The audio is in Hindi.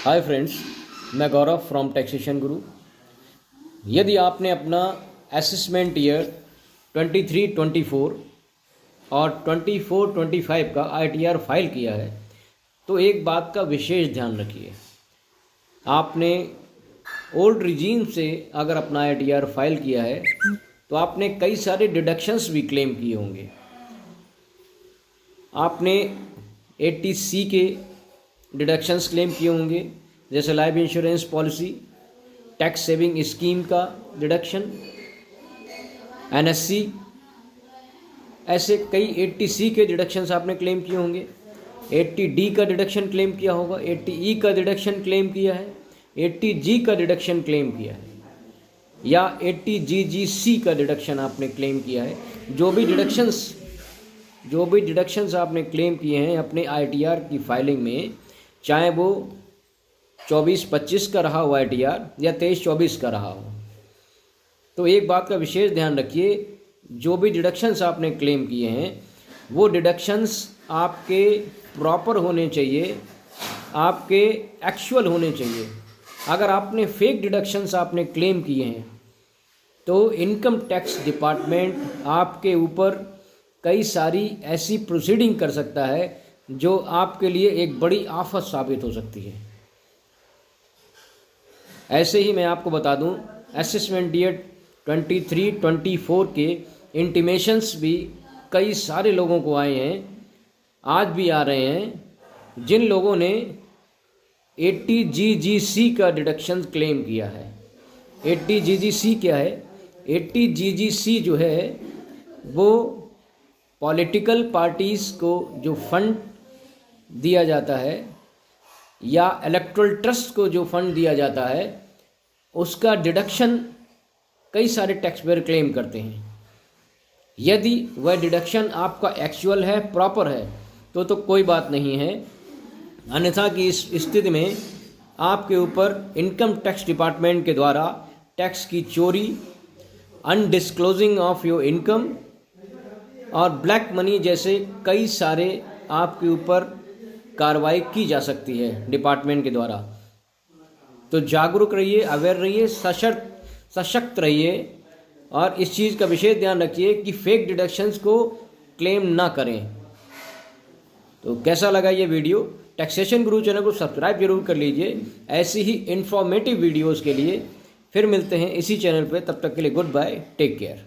हाय फ्रेंड्स, मैं गौरव फ्रॉम टैक्सेशन गुरु। यदि आपने अपना असेसमेंट ईयर 23-24 और 24-25 का ITR फाइल किया है तो एक बात का विशेष ध्यान रखिए। आपने ओल्ड रिजीम से अगर अपना ITR फाइल किया है तो आपने कई सारे डिडक्शंस भी क्लेम किए होंगे। आपने 80C के डिडक्शंस क्लेम किए होंगे, जैसे life insurance policy, tax saving scheme का डिडक्शन, NSC, ऐसे कई 80C के डिडक्शंस आपने क्लेम किए होंगे। 80D का डिडक्शन क्लेम किया होगा, 80E का डिडक्शन क्लेम किया है, 80G का डिडक्शन क्लेम किया है या 80GGC का डिडक्शन आपने क्लेम किया है। जो भी डिडक्शंस आपने क्लेम किए हैं अपने ITR की फाइलिंग में, चाहे वो 24-25 का रहा हो ITR या 23-24 का रहा हो, तो एक बात का विशेष ध्यान रखिए। जो भी डिडक्शंस आपने क्लेम किए हैं वो डिडक्शंस आपके प्रॉपर होने चाहिए, आपके एक्चुअल होने चाहिए। अगर आपने फेक डिडक्शंस आपने क्लेम किए हैं तो इनकम टैक्स डिपार्टमेंट आपके ऊपर कई सारी ऐसी प्रोसीडिंग कर सकता है जो आपके लिए एक बड़ी आफत साबित हो सकती है। ऐसे ही मैं आपको बता दूं, असेसमेंट ईयर 23-24 के इंटीमेशंस भी कई सारे लोगों को आए हैं, आज भी आ रहे हैं, जिन लोगों ने 80GGC का डिडक्शन क्लेम किया है। 80GGC क्या है? 80GGC जो है वो पॉलिटिकल पार्टीज़ को जो फंड दिया जाता है या इलेक्टोरल ट्रस्ट को जो फंड दिया जाता है, उसका डिडक्शन कई सारे टैक्स पेयर क्लेम करते हैं। यदि वह डिडक्शन आपका एक्चुअल है, प्रॉपर है, तो कोई बात नहीं है। अन्यथा की इस स्थिति में आपके ऊपर इनकम टैक्स डिपार्टमेंट के द्वारा टैक्स की चोरी, अनडिस्क्लोजिंग ऑफ योर इनकम और ब्लैक मनी जैसे कई सारे आपके ऊपर कार्रवाई की जा सकती है डिपार्टमेंट के द्वारा। तो जागरूक रहिए, अवेयर रहिए, सशक्त रहिए और इस चीज़ का विशेष ध्यान रखिए कि फेक डिडक्शंस को क्लेम ना करें। तो कैसा लगा ये वीडियो? टैक्सेशन गुरु चैनल को सब्सक्राइब जरूर कर लीजिए। ऐसी ही इंफॉर्मेटिव वीडियोज़ के लिए फिर मिलते हैं इसी चैनल पर। तब तक के लिए गुड बाय, टेक केयर।